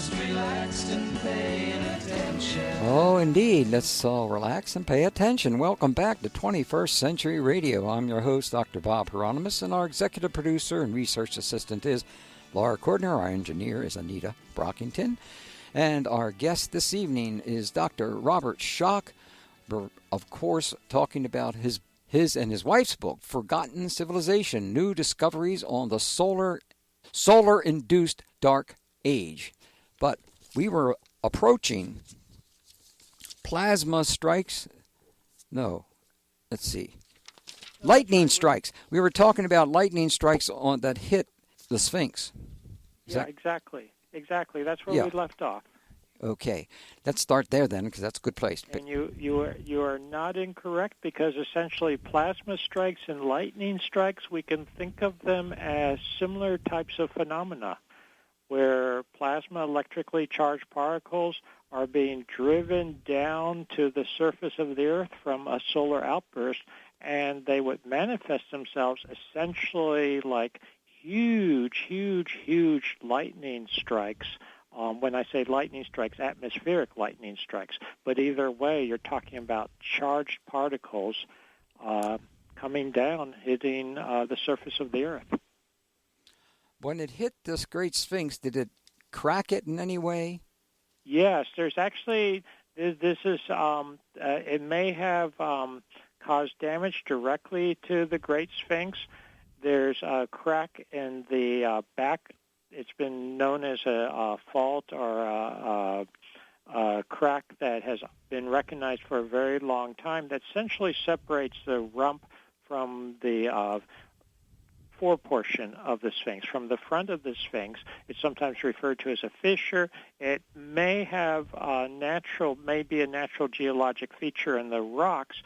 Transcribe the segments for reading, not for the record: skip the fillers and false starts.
just relaxed and paying attention. Oh, indeed. Let's all relax and pay attention. Welcome back to 21st Century Radio. I'm your host, Dr. Bob Hieronimus, and our executive producer and research assistant is Laura Cordner. Our engineer is Anita Brockington. And our guest this evening is Dr. Robert Schoch, of course, talking about his and his wife's book, Forgotten Civilization, New Discoveries on the Solar-Induced Dark Age. But we were approaching plasma strikes. No, let's see. Lightning strikes. We were talking about lightning strikes that hit the Sphinx. Exactly. That's where we left off. Okay, let's start there then, because that's a good place. And you are not incorrect, because essentially plasma strikes and lightning strikes, we can think of them as similar types of phenomena, where plasma electrically charged particles are being driven down to the surface of the Earth from a solar outburst, and they would manifest themselves essentially like huge lightning strikes. When I say lightning strikes, atmospheric lightning strikes. But either way, you're talking about charged particles coming down, hitting the surface of the Earth. When it hit this Great Sphinx, did it crack it in any way? Yes, there's actually, this is, it may have caused damage directly to the Great Sphinx. There's a crack in the back. It's been known as a fault or a crack that has been recognized for a very long time that essentially separates the rump from the foreportion of the Sphinx. From the front of the Sphinx, it's sometimes referred to as a fissure. It may have maybe a natural geologic feature in the rocks,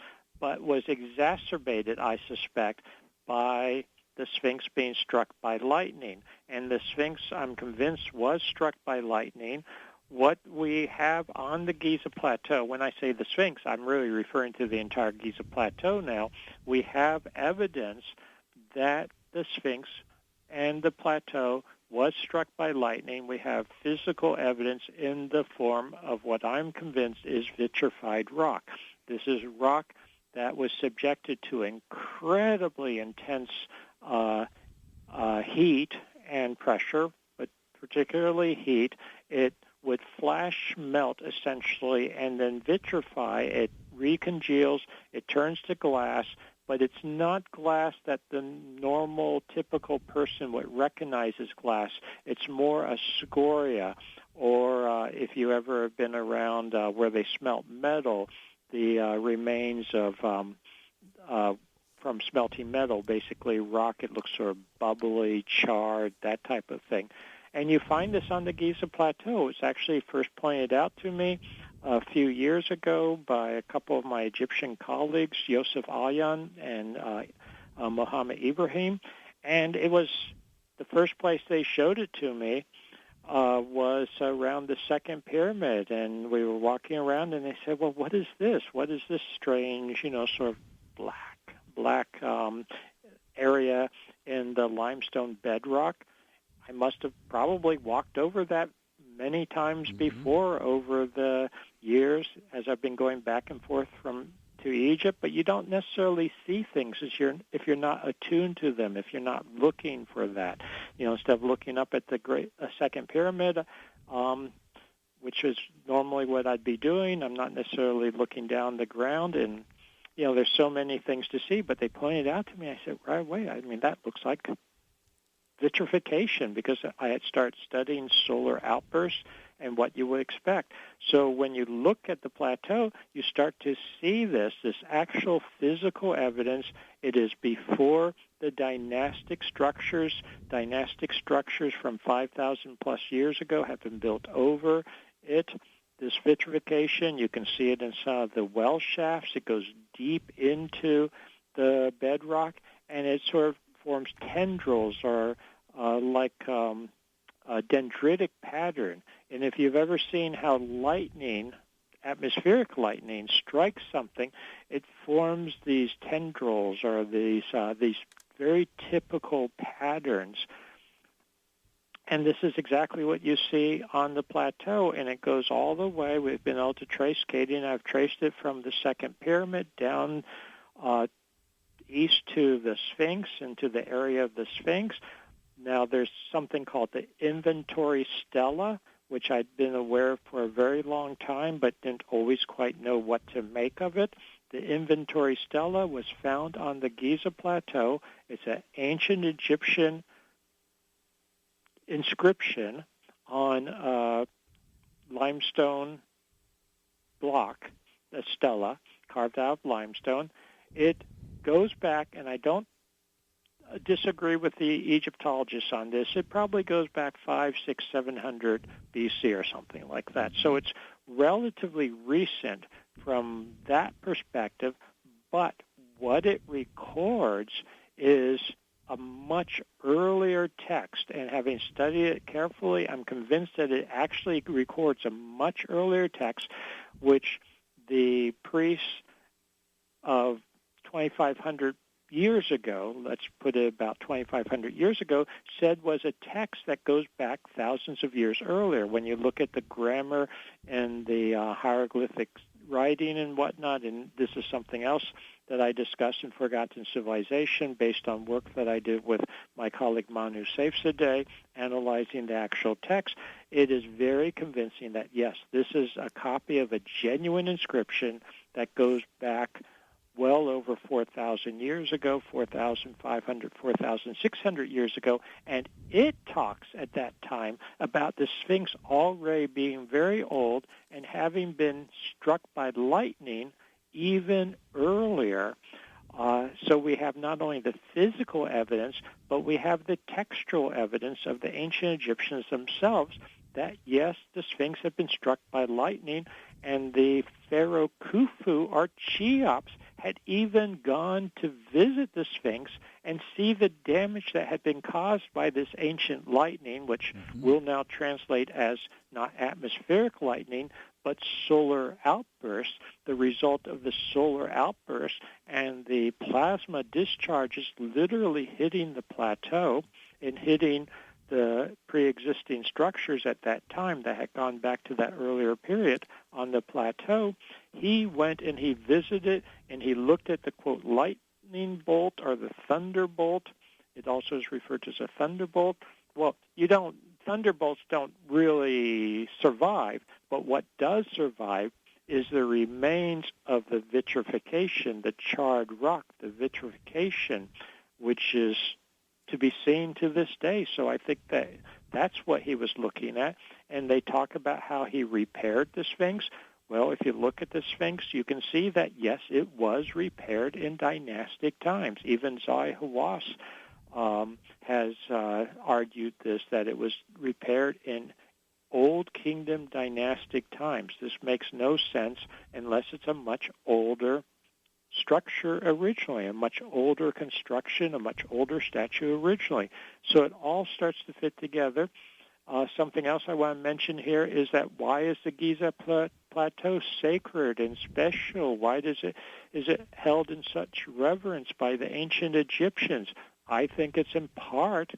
but was exacerbated, I suspect, by the Sphinx being struck by lightning. And the Sphinx, I'm convinced, was struck by lightning. What we have on the Giza Plateau, when I say the Sphinx, I'm really referring to the entire Giza Plateau now. We have evidence that the Sphinx and the plateau was struck by lightning. We have physical evidence in the form of what I'm convinced is vitrified rock. This is rock that was subjected to incredibly intense heat and pressure, but particularly heat. It would flash melt, essentially, and then vitrify. It recongeals, it turns to glass, but it's not glass that the normal, typical person would recognize as glass. It's more a scoria, or if you ever have been around where they smelt metal, the remains of from smelting metal, basically rock. It looks sort of bubbly, charred, that type of thing. And you find this on the Giza Plateau. It's actually first pointed out to me a few years ago by a couple of my Egyptian colleagues, Yosef Alyan and Mohammed Ibrahim. And it was the first place they showed it to me was around the second pyramid. And we were walking around, and they said, well, what is this? What is this strange, sort of black area in the limestone bedrock? I must have probably walked over that many times before over the years as I've been going back and forth to Egypt, but you don't necessarily see things if you're not attuned to them, if you're not looking for that. Instead of looking up at the second pyramid, which is normally what I'd be doing, I'm not necessarily looking down the ground, and there's so many things to see, but they pointed out to me. I said, right away, that looks like vitrification, because I had started studying solar outbursts and what you would expect. So when you look at the plateau, you start to see this actual physical evidence. It is before the dynastic structures from 5,000 plus years ago have been built over it. This vitrification, you can see it in some of the well shafts. It goes deep into the bedrock, and it sort of forms tendrils or like a dendritic pattern. And if you've ever seen how atmospheric lightning strikes something, it forms these tendrils or these very typical patterns. And this is exactly what you see on the plateau, and it goes all the way. We've been able to trace, Katie and I have traced it from the second pyramid down east to the Sphinx, into the area of the Sphinx. Now, there's something called the inventory stela, which I'd been aware of for a very long time, but didn't always quite know what to make of it. The inventory stela was found on the Giza Plateau. It's an ancient Egyptian inscription on a limestone block, a stela, carved out of limestone. It goes back, and I don't disagree with the Egyptologists on this. It probably goes back 500, 600, 700 BC or something like that. So it's relatively recent from that perspective, but what it records is a much earlier text, and having studied it carefully, I'm convinced that it actually records a much earlier text, which the priests of 2,500 years ago, let's put it about 2,500 years ago, said was a text that goes back thousands of years earlier. When you look at the grammar and the hieroglyphic writing and whatnot, and this is something else that I discussed in Forgotten Civilization based on work that I did with my colleague Manu Safzadeh, analyzing the actual text, it is very convincing that, yes, this is a copy of a genuine inscription that goes back well over 4,000 years ago, 4,500, 4,600 years ago, and it talks at that time about the Sphinx already being very old and having been struck by lightning even earlier. So we have not only the physical evidence, but we have the textual evidence of the ancient Egyptians themselves that, yes, the Sphinx had been struck by lightning, and the pharaoh Khufu, or Cheops, had even gone to visit the Sphinx and see the damage that had been caused by this ancient lightning, which we'll now translate as not atmospheric lightning, but solar outbursts, the result of the solar outburst and the plasma discharges literally hitting the plateau and hitting the pre-existing structures at that time that had gone back to that earlier period on the plateau. He went and he visited and he looked at the, quote, lightning bolt or the thunderbolt. It also is referred to as a thunderbolt. Well, thunderbolts don't really survive, but what does survive is the remains of the vitrification, the charred rock, the vitrification, which is to be seen to this day. So I think that that's what he was looking at. And they talk about how he repaired the Sphinx. Well, if you look at the Sphinx, you can see that, yes, it was repaired in dynastic times. Even Zai Hawass has argued this, that it was repaired in Old Kingdom dynastic times. This makes no sense unless it's a much older structure originally, a much older construction, a much older statue originally. So it all starts to fit together. Something else I want to mention here is that why is the Giza Plateau sacred and special? Why is it held in such reverence by the ancient Egyptians? I think it's in part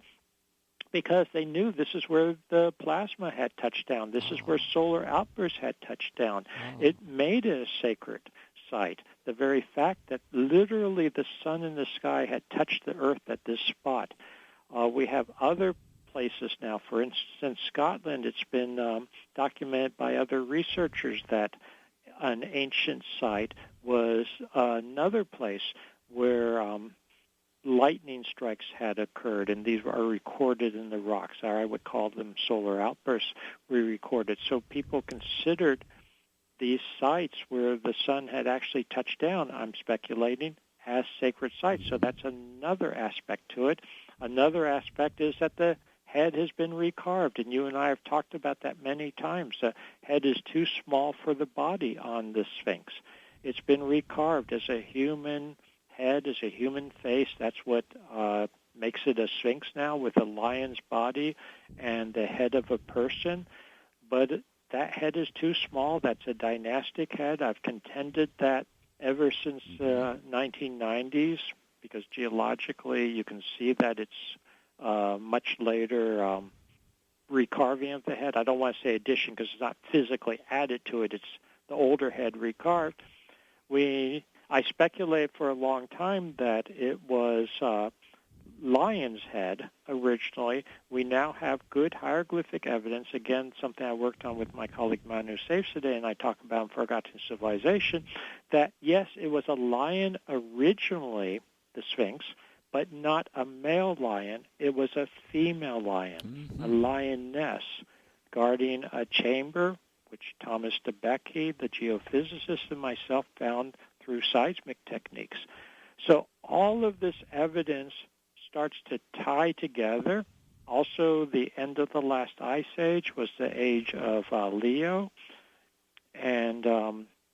because they knew this is where the plasma had touched down. This is where solar outbursts had touched down. It made it a sacred site. The very fact that literally the sun in the sky had touched the earth at this spot. We have other places now. For instance, Scotland, it's been documented by other researchers that an ancient site was another place where lightning strikes had occurred, and these are recorded in the rocks. Or I would call them solar outbursts were recorded. So people considered these sites where the sun had actually touched down, I'm speculating, as sacred sites. So that's another aspect to it. Another aspect is that the head has been recarved, and you and I have talked about that many times. The head is too small for the body on the Sphinx. It's been recarved as a human head, as a human face. That's what makes it a Sphinx now, with a lion's body and the head of a person. But that head is too small. That's a dynastic head. I've contended that ever since the 1990s, because geologically you can see that it's much later recarving of the head. I don't want to say addition because it's not physically added to it. It's the older head recarved. I speculated for a long time that it was lion's head originally. We now have good hieroglyphic evidence. Again, something I worked on with my colleague Manu Safzadeh, and I talk about in Forgotten Civilization, that yes, it was a lion originally, the Sphinx, but not a male lion. It was a female lion, a lioness, guarding a chamber, which Thomas de Becky, the geophysicist, and myself found through seismic techniques. So all of this evidence starts to tie together. Also, the end of the last ice age was the age of Leo. And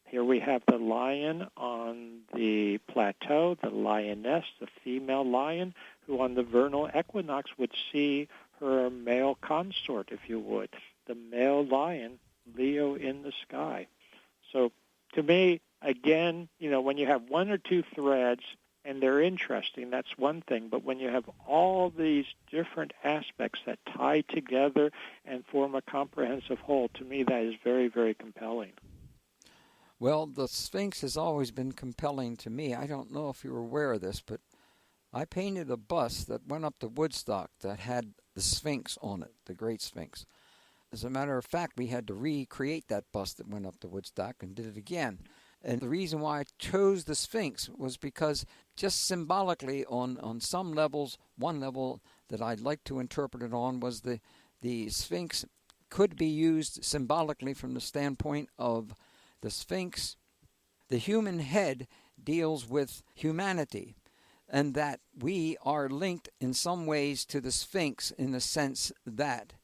here we have the lion on the plateau, the lioness, the female lion, who on the vernal equinox would see her male consort, if you would, the male lion, Leo in the sky. So to me, again, when you have one or two threads and they're interesting, that's one thing. But when you have all these different aspects that tie together and form a comprehensive whole, to me that is very, very compelling. Well, the Sphinx has always been compelling to me. I don't know if you're aware of this, but I painted a bust that went up to Woodstock that had the Sphinx on it, the Great Sphinx. As a matter of fact, we had to recreate that bust that went up to Woodstock and did it again. And the reason why I chose the Sphinx was because just symbolically on some levels, one level that I'd like to interpret it on was the Sphinx could be used symbolically from the standpoint of the Sphinx. The human head deals with humanity, and that we are linked in some ways to the Sphinx in the sense that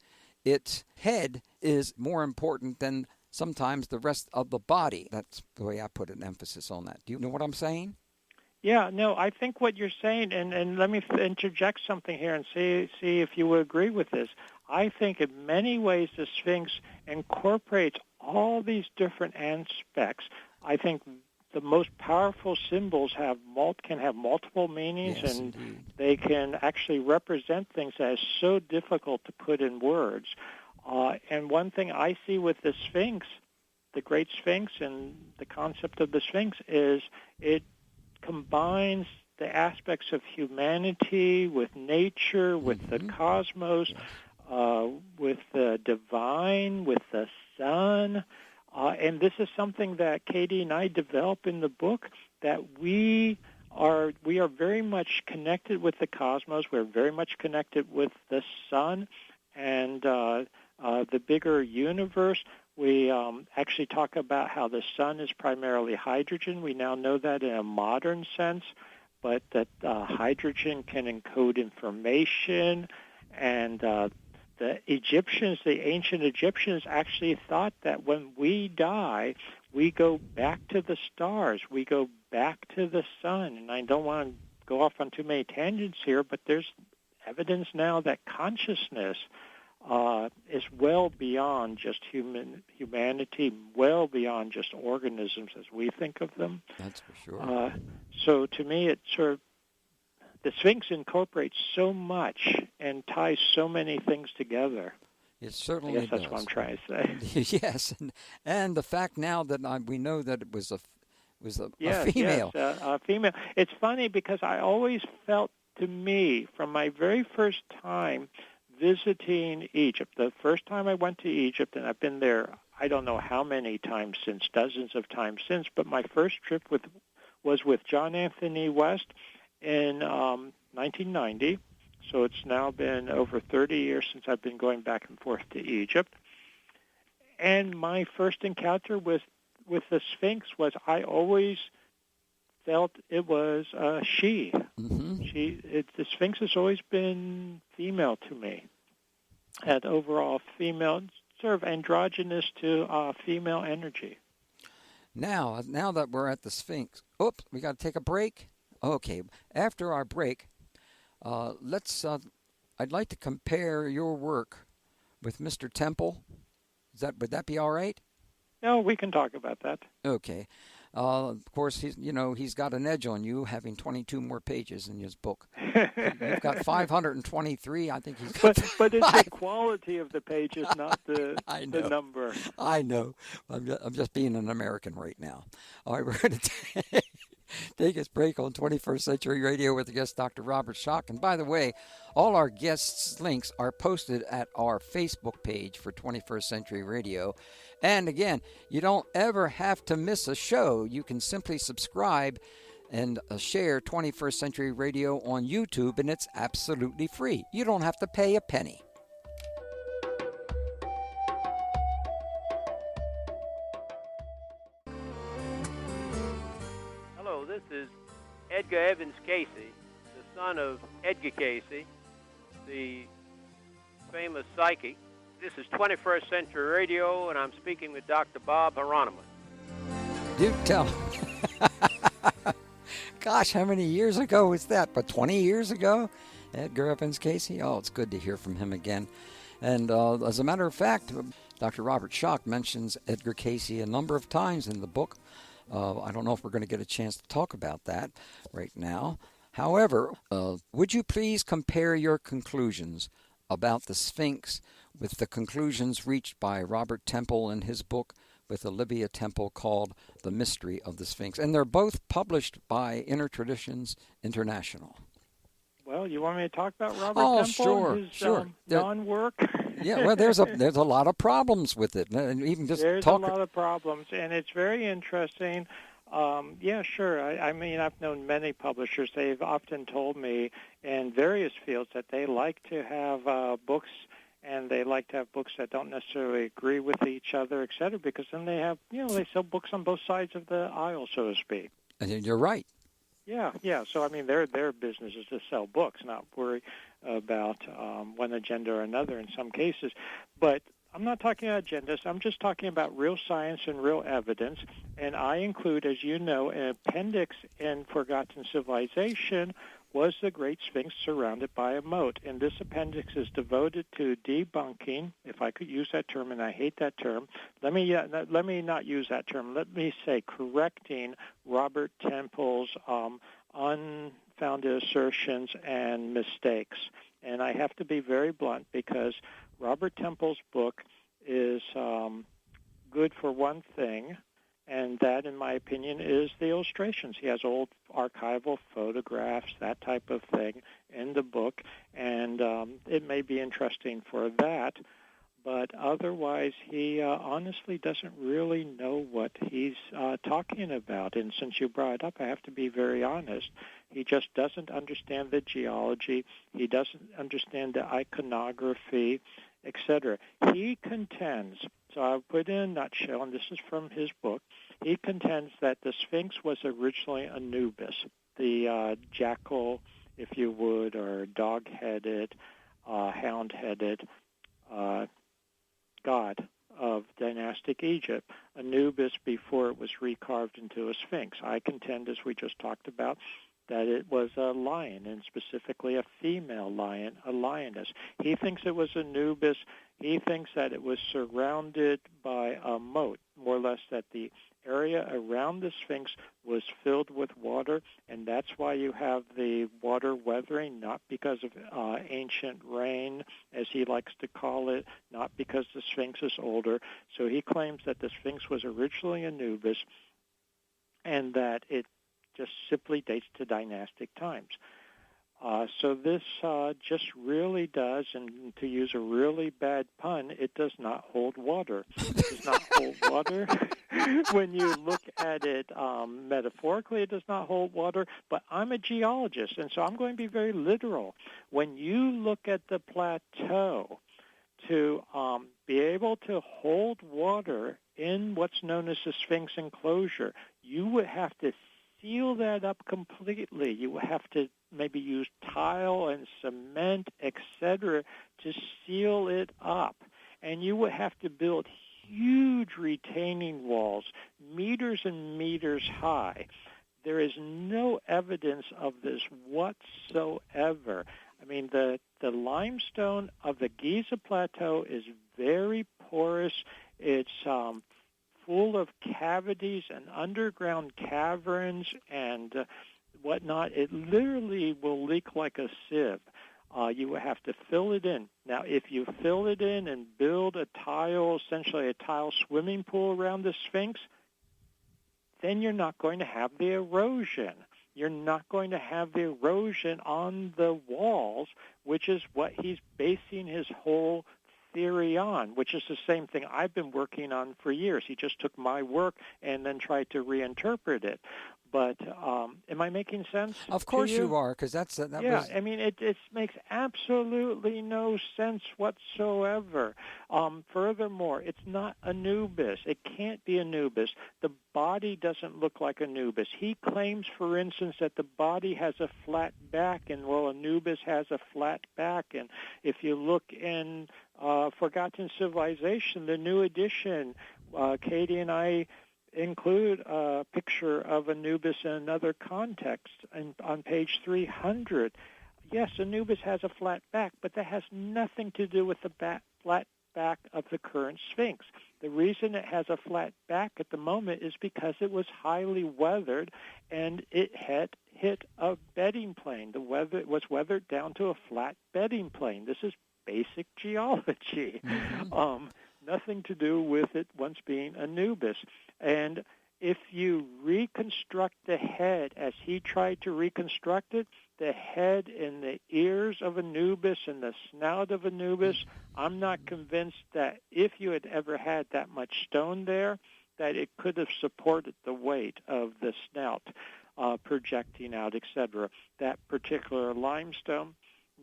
its head is more important than sometimes the rest of the body. That's the way I put an emphasis on that. Do you know what I'm saying? Yeah, no, I think what you're saying, and let me interject something here and see if you would agree with this. I think in many ways the Sphinx incorporates all these different aspects. I think the most powerful symbols can have multiple meanings, yes, and indeed. They can actually represent things that is so difficult to put in words. And one thing I see with the Sphinx, the Great Sphinx, and the concept of the Sphinx is it combines the aspects of humanity with nature, with the cosmos, Yes. with the divine, with the sun. And this is something that Katie and I develop in the book, that we are very much connected with the cosmos. We're very much connected with the sun and the bigger universe. We actually talk about how the sun is primarily hydrogen. We now know that in a modern sense, but that hydrogen can encode information. And the ancient Egyptians actually thought that when we die, we go back to the stars. We go back to the sun. And I don't want to go off on too many tangents here, but there's evidence now that consciousness is well beyond just humanity, well beyond just organisms as we think of them. That's for sure. So to me, the Sphinx incorporates so much and ties so many things together. It certainly I guess that's does. what I'm trying to say. Yes, and the fact now that we know that it was a female. Yes, a female. It's funny because I always felt, to me, from my very first time visiting Egypt, the first time I went to Egypt, and I've been there I don't know how many times since, dozens of times since, but my first trip was with John Anthony West in 1990. So it's now been over 30 years since I've been going back and forth to Egypt. And my first encounter with the Sphinx was I always felt it was she. Mm-hmm. The Sphinx has always been female to me. Had overall female, sort of androgynous to female energy. Now that we're at the Sphinx, oops, we got to take a break. Okay, after our break, I'd like to compare your work with Mr. Temple. Would that be all right? No, we can talk about that. Okay. Of course, he's got an edge on you, having 22 more pages in his book. You've got 523. I think he's got. But it's the quality of the pages, not the number. I know. I'm just being an American right now. All right, we're going to take a break on 21st Century Radio with the guest Dr. Robert Schoch. And by the way, all our guests' links are posted at our Facebook page for 21st Century Radio. And again, you don't ever have to miss a show. You can simply subscribe and share 21st Century Radio on YouTube, and it's absolutely free. You don't have to pay a penny. Hello, this is Edgar Evans Casey, the son of Edgar Casey, the famous psychic. This is 21st Century Radio, and I'm speaking with Dr. Bob Hieronimus. Do tell. Gosh, how many years ago was that? But 20 years ago? Edgar Evans Casey? Oh, it's good to hear from him again. And as a matter of fact, Dr. Robert Schoch mentions Edgar Casey a number of times in the book. I don't know if we're going to get a chance to talk about that right now. However, would you please compare your conclusions about the Sphinx with the conclusions reached by Robert Temple in his book with Olivia Temple called The Mystery of the Sphinx? And they're both published by Inner Traditions International. Well, you want me to talk about Robert Temple and his non-work? Yeah, well, there's a lot of problems with it. And even just there's a lot of problems, and it's very interesting. Yeah, sure. I mean, I've known many publishers. They've often told me in various fields that they like to have books, and they like to have books that don't necessarily agree with each other, et cetera, because then they have, they sell books on both sides of the aisle, so to speak. And you're right. Yeah. So, I mean, their business is to sell books, not worry about one agenda or another in some cases. But I'm not talking about agendas. I'm just talking about real science and real evidence. And I include, as you know, an appendix in Forgotten Civilization was the Great Sphinx surrounded by a moat. And this appendix is devoted to debunking, if I could use that term, and I hate that term. Let me not use that term. Let me say correcting Robert Temple's unfounded assertions and mistakes. And I have to be very blunt because Robert Temple's book is good for one thing, and that, in my opinion, is the illustrations. He has old archival photographs, that type of thing, in the book, and it may be interesting for that, but otherwise he honestly doesn't really know what he's talking about. And since you brought it up, I have to be very honest. He just doesn't understand the geology. He doesn't understand the iconography, etc. He contends, so I'll put it in a nutshell, and this is from his book, he contends that the Sphinx was originally Anubis, the jackal, if you would, or dog-headed, hound-headed god of dynastic Egypt, Anubis before it was recarved into a sphinx. I contend, as we just talked about, that it was a lion, and specifically a female lion, a lioness. He thinks it was Anubis. He thinks that it was surrounded by a moat, more or less that the area around the Sphinx was filled with water, and that's why you have the water weathering, not because of ancient rain, as he likes to call it, not because the Sphinx is older. So he claims that the Sphinx was originally Anubis, and that it just simply dates to dynastic times. So this just really does, and to use a really bad pun, it does not hold water. It does not hold water. When you look at it metaphorically, it does not hold water. But I'm a geologist, and so I'm going to be very literal. When you look at the plateau, to be able to hold water in what's known as the Sphinx enclosure, you would have to seal that up completely. You would have to maybe use tile and cement, etc., to seal it up. And you would have to build huge retaining walls, meters and meters high. There is no evidence of this whatsoever. I mean, the limestone of the Giza Plateau is very porous. It's full of cavities and underground caverns and whatnot. It literally will leak like a sieve. You will have to fill it in. Now, if you fill it in and build a tile, essentially a tile swimming pool around the Sphinx, then you're not going to have the erosion. You're not going to have the erosion on the walls, which is what he's basing his whole theory on, which is the same thing I've been working on for years. He just took my work and then tried to reinterpret it. But am I making sense? Of course you are, because that was... I mean, it makes absolutely no sense whatsoever. Furthermore, it's not Anubis. It can't be Anubis. The body doesn't look like Anubis. He claims, for instance, that the body has a flat back, and, well, Anubis has a flat back. And if you look in Forgotten Civilization, the new edition, Katie and I include a picture of Anubis in another context on page 300. Yes, Anubis has a flat back, but that has nothing to do with the flat back of the current Sphinx. The reason it has a flat back at the moment is because it was highly weathered and it had hit a bedding plane. It was weathered down to a flat bedding plane. This is basic geology. Mm-hmm. Nothing to do with it once being Anubis. And if you reconstruct the head as he tried to reconstruct it, the head and the ears of Anubis and the snout of Anubis, I'm not convinced that if you had ever had that much stone there, that it could have supported the weight of the snout projecting out, etc. That particular limestone,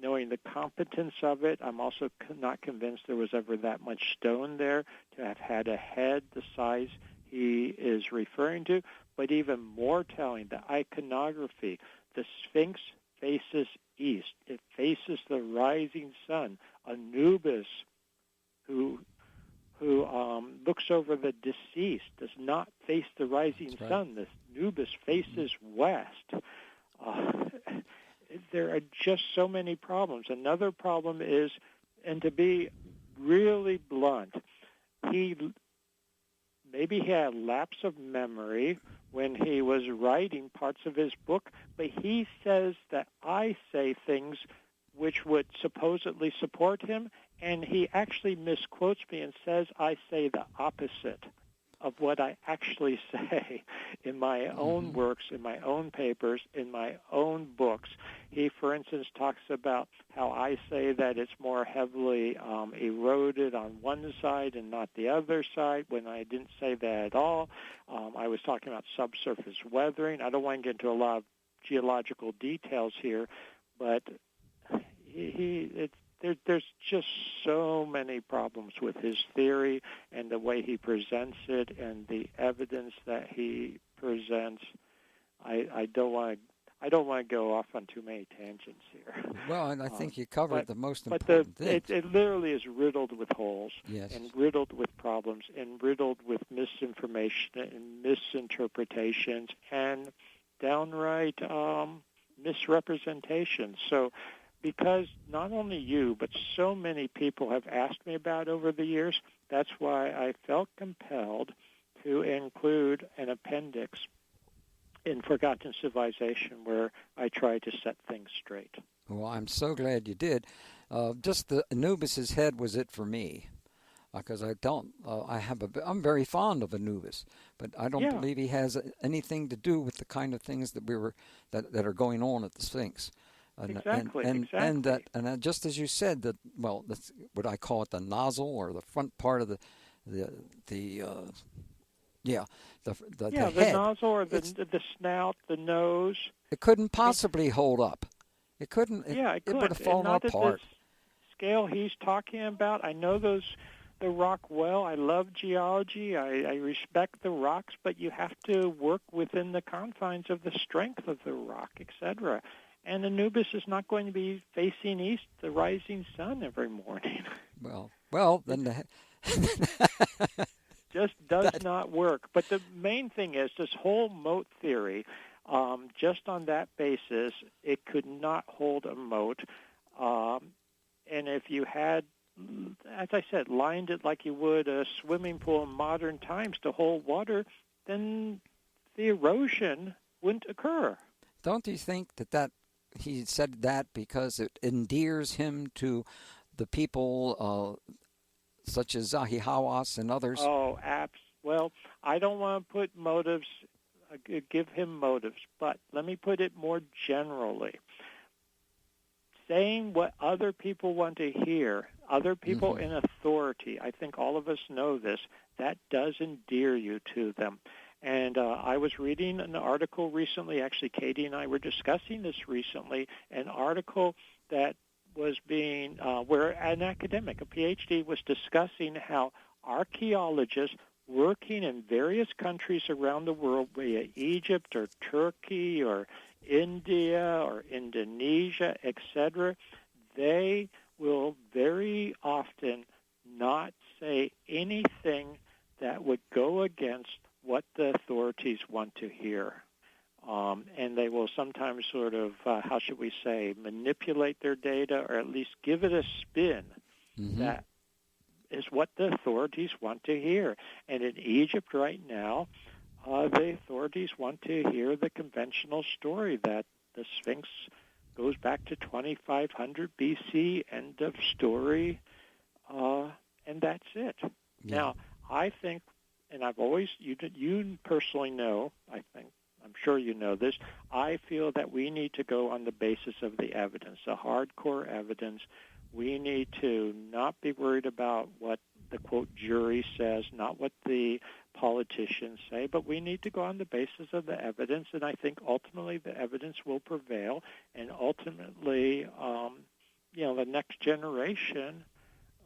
knowing the competence of it, I'm also not convinced there was ever that much stone there to have had a head the size he is referring to. But even more telling, the iconography, the Sphinx faces east. It faces the rising sun. Anubis, who looks over the deceased, does not face the rising sun. The Anubis faces west. There are just so many problems. Another problem is, and to be really blunt, maybe he had a lapse of memory when he was writing parts of his book, but he says that I say things which would supposedly support him, and he actually misquotes me and says I say the opposite of what I actually say in my own works, in my own papers, in my own books. He, for instance, talks about how I say that it's more heavily eroded on one side and not the other side, when I didn't say that at all. I was talking about subsurface weathering. I don't want to get into a lot of geological details here, but there's just so many problems with his theory and the way he presents it and the evidence that he presents. I don't want to go off on too many tangents here. Well, and I think you covered the most but important things. It literally is riddled with holes, yes, and riddled with problems, and riddled with misinformation and misinterpretations and downright misrepresentation. So, because not only you, but so many people have asked me about over the years, that's why I felt compelled to include an appendix in Forgotten Civilization where I try to set things straight. Well, I'm so glad you did. Just the Anubis's head was it for me, because I'm very fond of Anubis, but I don't believe he has anything to do with the kind of things that that are going on at the Sphinx. Exactly. And just as you said, that's what I call it, the nozzle or the front part of the head. The nozzle or the snout, the nose. It couldn't possibly hold up. It couldn't. It would have fallen apart. At the scale he's talking about, I know the rock well. I love geology. I respect the rocks, but you have to work within the confines of the strength of the rock, etc. And Anubis is not going to be facing east, the rising sun every morning. Well, then just does not work. But the main thing is this whole moat theory. Just on that basis, it could not hold a moat. And if you had as I said, lined it like you would a swimming pool in modern times to hold water, then the erosion wouldn't occur. Don't you think that he said that because it endears him to the people such as Zahi Hawass and others? Oh, well, I don't want to put motives, give him motives, but let me put it more generally. Saying what other people want to hear, other people in authority, I think all of us know this, that does endear you to them. And I was reading an article recently, actually Katie and I were discussing this recently, an article that was being, where an academic, a Ph.D., was discussing how archaeologists working in various countries around the world, be it Egypt or Turkey or India or Indonesia, etc., they will very often not say anything that would go against what the authorities want to hear. And they will sometimes sort of, how should we say, manipulate their data or at least give it a spin that is what the authorities want to hear. And in Egypt right now, the authorities want to hear the conventional story that the Sphinx goes back to 2500 BC, end of story, and that's it. Yeah. Now, I think, and I've always, you personally know, I think, I'm sure you know this, I feel that we need to go on the basis of the evidence, the hardcore evidence. We need to not be worried about what the, quote, jury says, not what the politicians say, but we need to go on the basis of the evidence, and I think ultimately the evidence will prevail, and ultimately, the next generation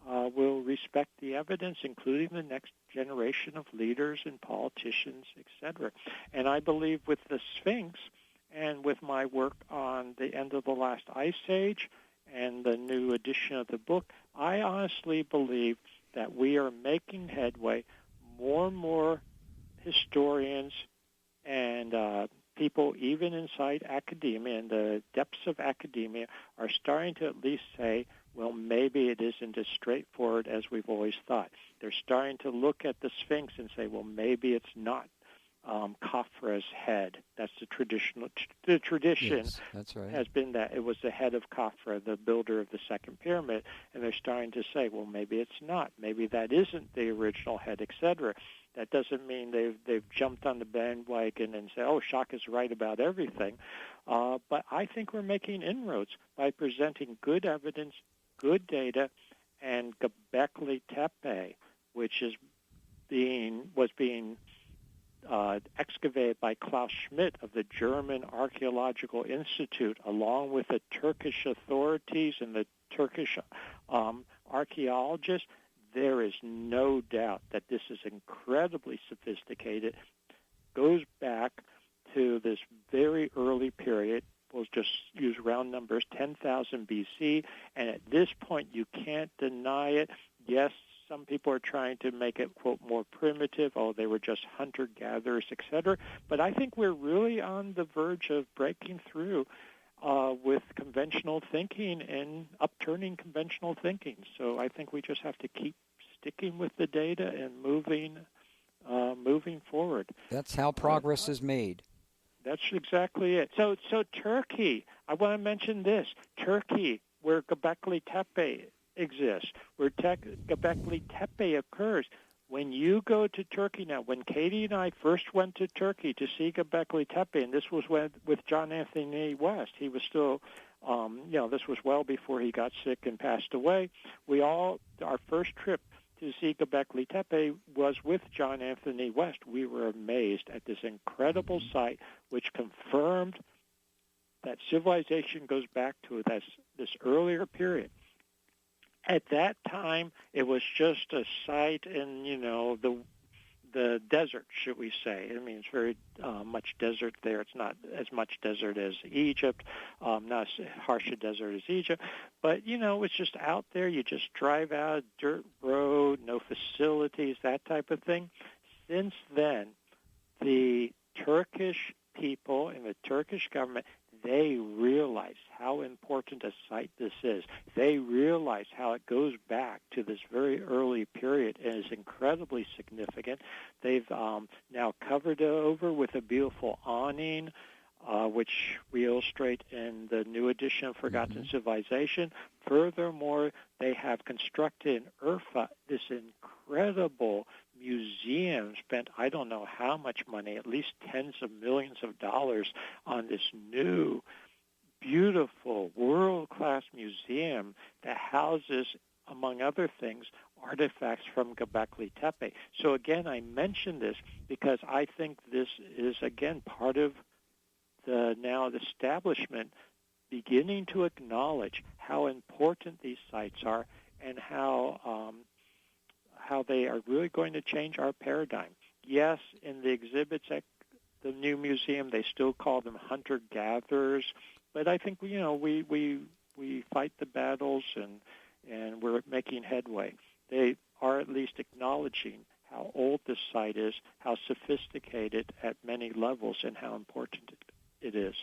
will respect the evidence, including the next generation of leaders and politicians, etc. And I believe with the Sphinx and with my work on the end of the last ice age and the new edition of the book, I honestly believe that we are making headway. More and more historians and people even inside academia, in the depths of academia, are starting to at least say, well, maybe it isn't as straightforward as we've always thought. They're starting to look at the Sphinx and say, well, maybe it's not Khafra's head. That's the tradition. Yes, that's right. Has been that it was the head of Khafra, the builder of the second pyramid, and they're starting to say, well, maybe it's not. Maybe that isn't the original head, etc. That doesn't mean they've jumped on the bandwagon and say, oh, Schoch is right about everything. But I think we're making inroads by presenting good evidence, good data, and Göbekli Tepe, which was being excavated by Klaus Schmidt of the German Archaeological Institute, along with the Turkish authorities and the Turkish archaeologists. There is no doubt that this is incredibly sophisticated, goes back to this very early period. We'll just use round numbers, 10,000 BC, and at this point you can't deny it. Yes, some people are trying to make it, quote, more primitive. Oh, they were just hunter-gatherers, etc. But I think we're really on the verge of breaking through with conventional thinking and upturning conventional thinking. So I think we just have to keep sticking with the data and moving forward. That's how progress is made. That's exactly it. So Turkey, I want to mention this. Turkey, where Göbekli Tepe exists, where Göbekli Tepe occurs. When you go to Turkey now, when Katie and I first went to Turkey to see Göbekli Tepe, and this was with John Anthony West, he was still, this was well before he got sick and passed away. Our first trip to see Göbekli Tepe was with John Anthony West. We were amazed at this incredible site, which confirmed that civilization goes back to this earlier period. At that time, it was just a site in, the desert, should we say. I mean, it's very much desert there. It's not as much desert as Egypt, not as harsh a desert as Egypt. But, it's just out there. You just drive out, dirt road, no facilities, that type of thing. Since then, the Turkish people and the Turkish government, they realize how important a site this is. They realize how it goes back to this very early period and is incredibly significant. They've now covered it over with a beautiful awning, which we illustrate in the new edition of Forgotten Civilization. Furthermore, they have constructed in Urfa this incredible museum, spent I don't know how much money, at least tens of millions of dollars, on this new, beautiful, world-class museum that houses, among other things, artifacts from Göbekli Tepe. So again, I mention this because I think this is, again, part of the establishment beginning to acknowledge how important these sites are and how they are really going to change our paradigm. Yes, in the exhibits at the new museum, they still call them hunter-gatherers, but I think we fight the battles and we're making headway. They are at least acknowledging how old this site is, how sophisticated at many levels, and how important it is.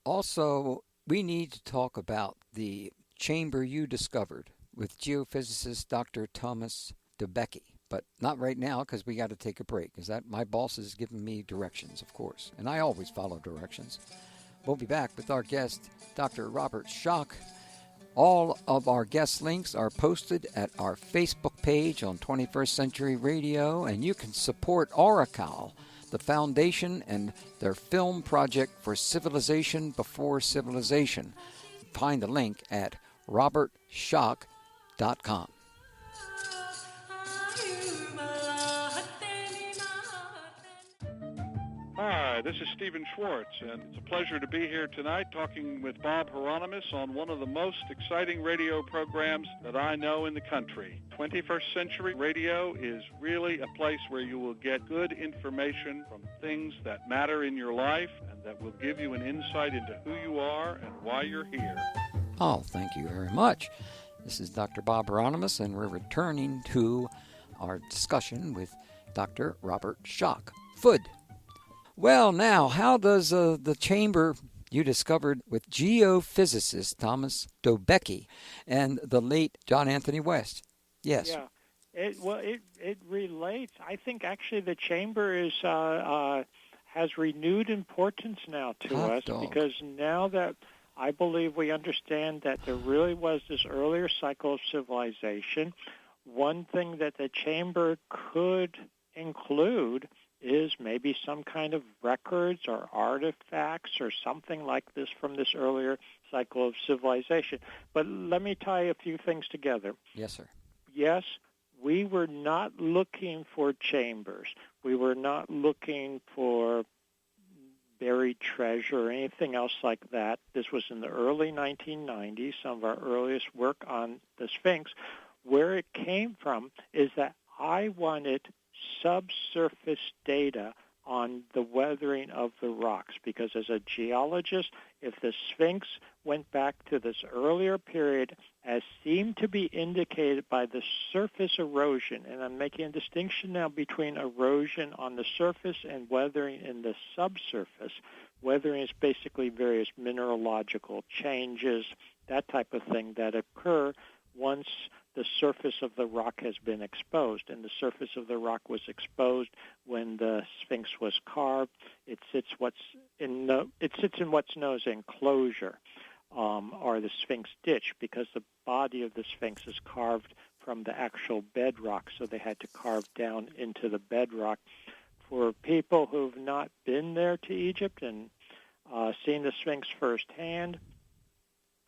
Also, we need to talk about the chamber you discovered with geophysicist Dr. Thomas Dobecki, but not right now because we got to take a break. Because my boss is giving me directions, of course, and I always follow directions. We'll be back with our guest, Dr. Robert Schoch. All of our guest links are posted at our Facebook page on 21st Century Radio, and you can support Oracle, the foundation, and their film project for civilization before civilization. Find the link at robertschoch.com. Hi, this is Stephen Schwartz, and it's a pleasure to be here tonight talking with Bob Hieronimus on one of the most exciting radio programs that I know in the country. 21st Century Radio is really a place where you will get good information from things that matter in your life and that will give you an insight into who you are and why you're here. Oh, thank you very much. This is Dr. Bob Hieronimus, and we're returning to our discussion with Dr. Robert Schoch. Food. Well, now, how does the chamber you discovered with geophysicist Thomas Dobecki and the late John Anthony West? Yes. Yeah. It relates. I think actually the chamber has renewed importance now to us because now that I believe we understand that there really was this earlier cycle of civilization, one thing that the chamber could include is maybe some kind of records or artifacts or something like this from this earlier cycle of civilization. But let me tie a few things together. Yes, sir. Yes, we were not looking for chambers. We were not looking for buried treasure or anything else like that. This was in the early 1990s, some of our earliest work on the Sphinx. Where it came from is that I wanted subsurface data on the weathering of the rocks, because as a geologist, if the Sphinx went back to this earlier period, as seemed to be indicated by the surface erosion, and I'm making a distinction now between erosion on the surface and weathering in the subsurface. Weathering is basically various mineralogical changes, that type of thing that occur once the surface of the rock has been exposed, and the surface of the rock was exposed when the Sphinx was carved. It sits in what's known as enclosure, or the Sphinx ditch, because the body of the Sphinx is carved from the actual bedrock, so they had to carve down into the bedrock. For people who've not been there to Egypt and seen the Sphinx firsthand,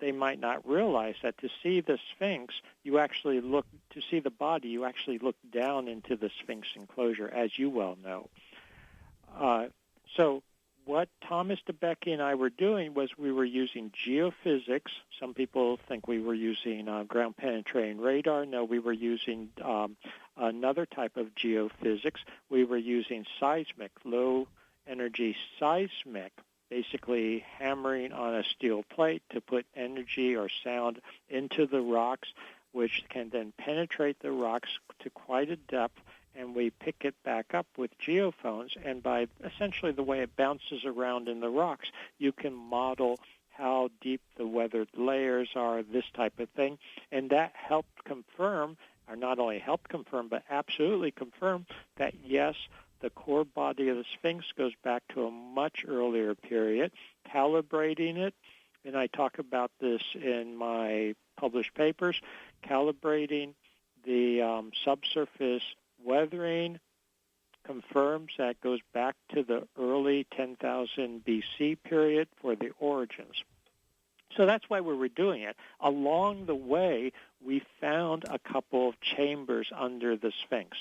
they might not realize that to see the Sphinx, to see the body, you actually look down into the Sphinx enclosure, as you well know. So what Thomas Dobecki and I were doing was we were using geophysics. Some people think we were using ground-penetrating radar. No, we were using another type of geophysics. We were using seismic, low-energy seismic, basically hammering on a steel plate to put energy or sound into the rocks, which can then penetrate the rocks to quite a depth and we pick it back up with geophones, and by essentially the way it bounces around in the rocks, you can model how deep the weathered layers are, this type of thing. And that helped confirm, or not only helped confirm, but absolutely confirm that, yes, the core body of the Sphinx goes back to a much earlier period. Calibrating it, and I talk about this in my published papers, calibrating the subsurface weathering confirms that goes back to the early 10,000 BC period for the origins. So that's why we were doing it. Along the way, we found a couple of chambers under the Sphinx.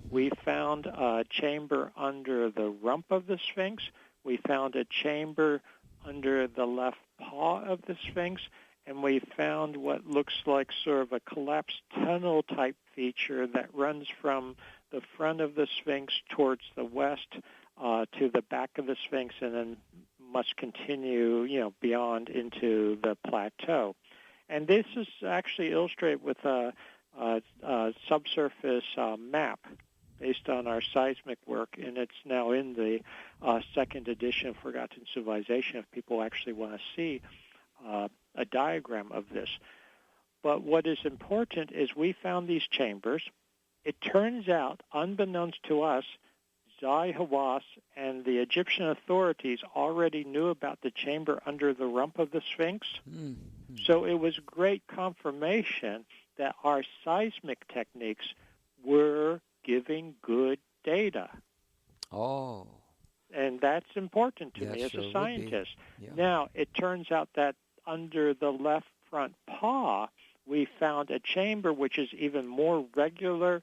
We found a chamber under the rump of the Sphinx. We found a chamber under the left paw of the Sphinx. And we found what looks like sort of a collapsed tunnel-type feature that runs from the front of the Sphinx towards the west to the back of the Sphinx, and then must continue, beyond into the plateau. And this is actually illustrated with a subsurface map based on our seismic work, and it's now in the second edition of Forgotten Civilization if people actually want to see a diagram of this. But what is important is we found these chambers. It turns out, unbeknownst to us, Zai Hawass and the Egyptian authorities already knew about the chamber under the rump of the Sphinx. So it was great confirmation that our seismic techniques were giving good data. Oh. And that's important to me as a scientist. Yeah. Now, it turns out that under the left front paw, we found a chamber which is even more regular,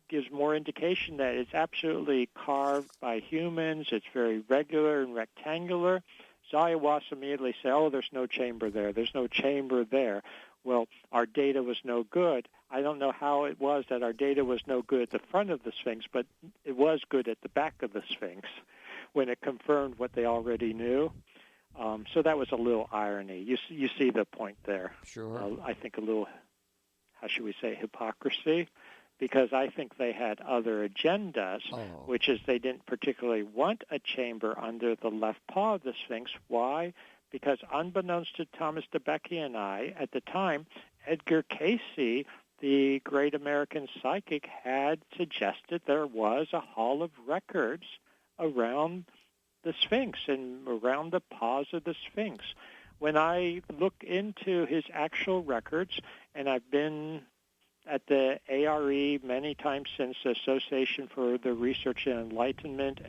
gives more indication that it's absolutely carved by humans. It's very regular and rectangular. Zai Hawass immediately said, there's no chamber there. There's no chamber there. Well, our data was no good. I don't know how it was that our data was no good at the front of the Sphinx, but it was good at the back of the Sphinx when it confirmed what they already knew. So that was a little irony. You see the point there. Sure. I think a little, how should we say, hypocrisy, because I think they had other agendas, which is they didn't particularly want a chamber under the left paw of the Sphinx. Why? Because unbeknownst to Thomas DeBakey and I, at the time, Edgar Cayce, the great American psychic, had suggested there was a hall of records around the Sphinx and around the paws of the Sphinx. When I look into his actual records, and I've been at the ARE many times since the Association for the Research and Enlightenment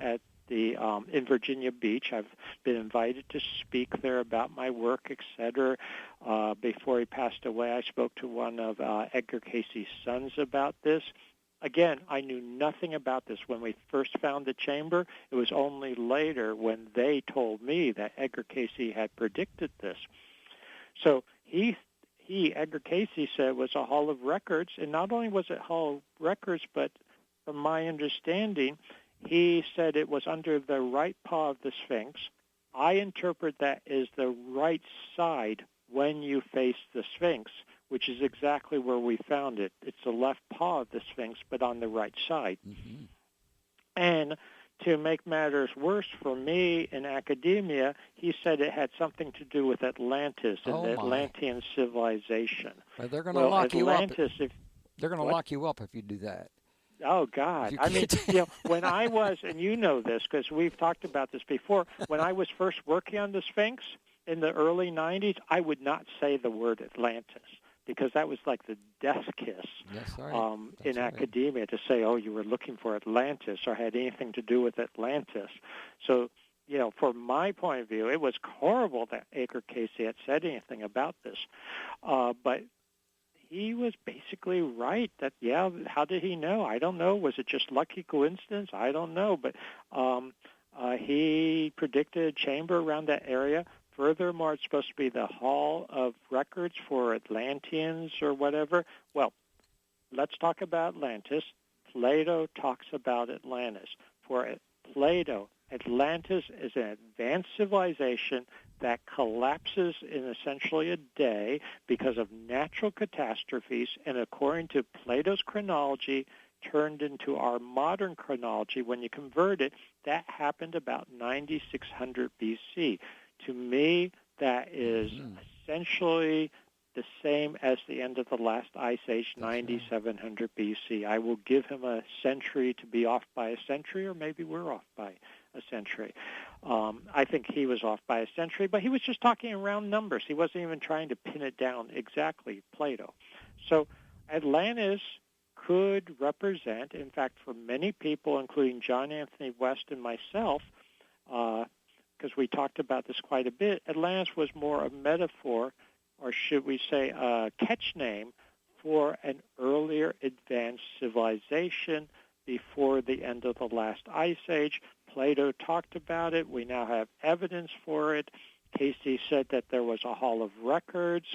in Virginia Beach. I've been invited to speak there about my work, etc. Before he passed away, I spoke to one of Edgar Cayce's sons about this. Again, I knew nothing about this when we first found the chamber. It was only later when they told me that Edgar Cayce had predicted this. So Edgar Cayce said it was a hall of records, and not only was it hall of records, but from my understanding, he said it was under the right paw of the Sphinx. I interpret that as the right side when you face the Sphinx, which is exactly where we found it. It's the left paw of the Sphinx, but on the right side. Mm-hmm. And to make matters worse for me in academia, he said it had something to do with Atlantis and the Atlantean civilization. Well, they're going to lock you up. They're going to lock you up if you do that. Oh, God. I mean, when I was, and you know this because we've talked about this before, when I was first working on the Sphinx in the early 90s, I would not say the word Atlantis because that was like the death kiss in academia to say, you were looking for Atlantis or had anything to do with Atlantis. So, from my point of view, it was horrible that Edgar Cayce had said anything about this. But he was basically right that, how did he know? I don't know. Was it just lucky coincidence? I don't know. But he predicted a chamber around that area. Furthermore, it's supposed to be the Hall of Records for Atlanteans or whatever. Well, let's talk about Atlantis. Plato talks about Atlantis. For Plato, Atlantis is an advanced civilization that collapses in essentially a day because of natural catastrophes, and according to Plato's chronology, turned into our modern chronology. When you convert it, that happened about 9600 BC. To me, that is essentially the same as the end of the last ice age, 9700 BC. I will give him a century to be off by a century, or maybe we're off by a century. I think he was off by a century, but he was just talking in round numbers. He wasn't even trying to pin it down exactly, Plato. So Atlantis could represent, in fact, for many people, including John Anthony West and myself, because we talked about this quite a bit, Atlantis was more a metaphor, or should we say a catch name, for an earlier advanced civilization before the end of the last ice age. Plato talked about it. We now have evidence for it. Casey said that there was a hall of records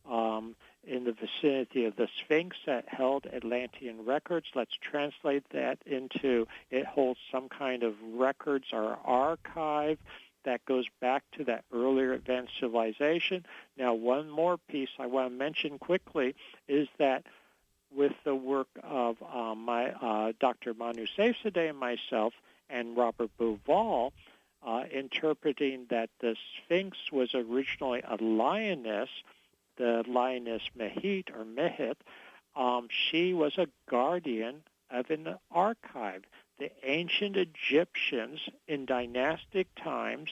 in the vicinity of the Sphinx that held Atlantean records. Let's translate that into it holds some kind of records or archive that goes back to that earlier advanced civilization. Now, one more piece I want to mention quickly is that with the work of Dr. Manu Safzadeh and myself and Robert Bouval, interpreting that the Sphinx was originally a lioness, the lioness Mehit or Mehit. She was a guardian of an archive. The ancient Egyptians in dynastic times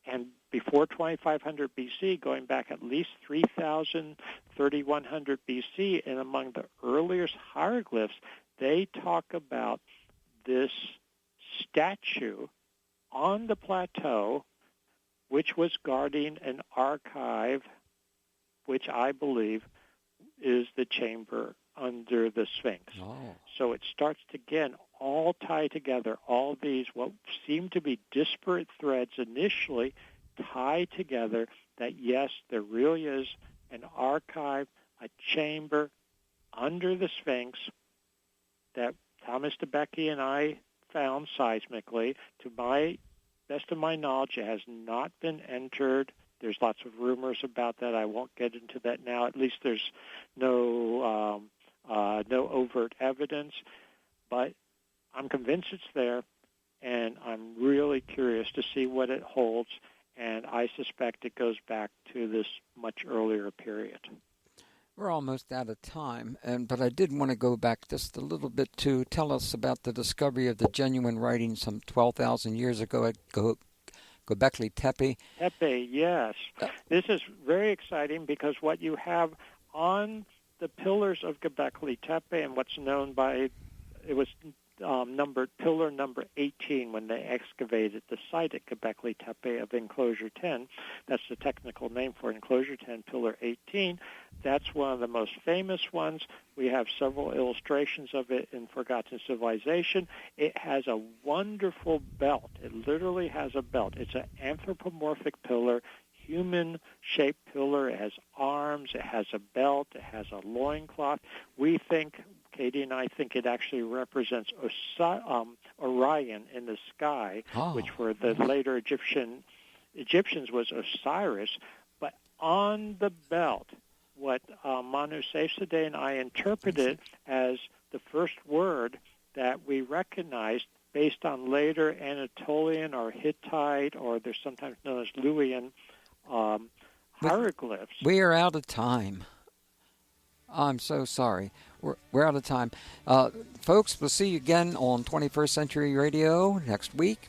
and before 2500 BC, going back at least 3000, 3100 BC, and among the earliest hieroglyphs, they talk about this statue on the plateau, which was guarding an archive, which I believe is the chamber under the Sphinx. Oh. So it starts to, again, all tie together. All these, what seem to be disparate threads initially, tie together that, yes, there really is an archive, a chamber under the Sphinx that Thomas DeBecke and I found seismically. To my best of my knowledge, it has not been entered. There's lots of rumors about that. I won't get into that now. At least there's no overt evidence. But I'm convinced it's there, and I'm really curious to see what it holds, and I suspect it goes back to this much earlier period. We're almost out of time, but I did want to go back just a little bit to tell us about the discovery of the genuine writing some 12,000 years ago at Göbekli Tepe. Tepe, yes. This is very exciting because what you have on the pillars of Göbekli Tepe and what's known by, it was numbered pillar number 18 when they excavated the site at Göbekli Tepe of Enclosure 10. That's the technical name for Enclosure 10, pillar 18. That's one of the most famous ones. We have several illustrations of it in Forgotten Civilization. It has a wonderful belt. It literally has a belt. It's an anthropomorphic pillar, human-shaped pillar. It has arms. It has a belt. It has a loincloth. We think, Katie and I think it actually represents Orion in the sky, which for the later Egyptians was Osiris. But on the belt, what Manu Safzadeh and I interpreted as the first word that we recognized based on later Anatolian or Hittite, or they're sometimes known as Luwian hieroglyphs. We are out of time. I'm so sorry. We're out of time. Folks, we'll see you again on 21st Century Radio next week.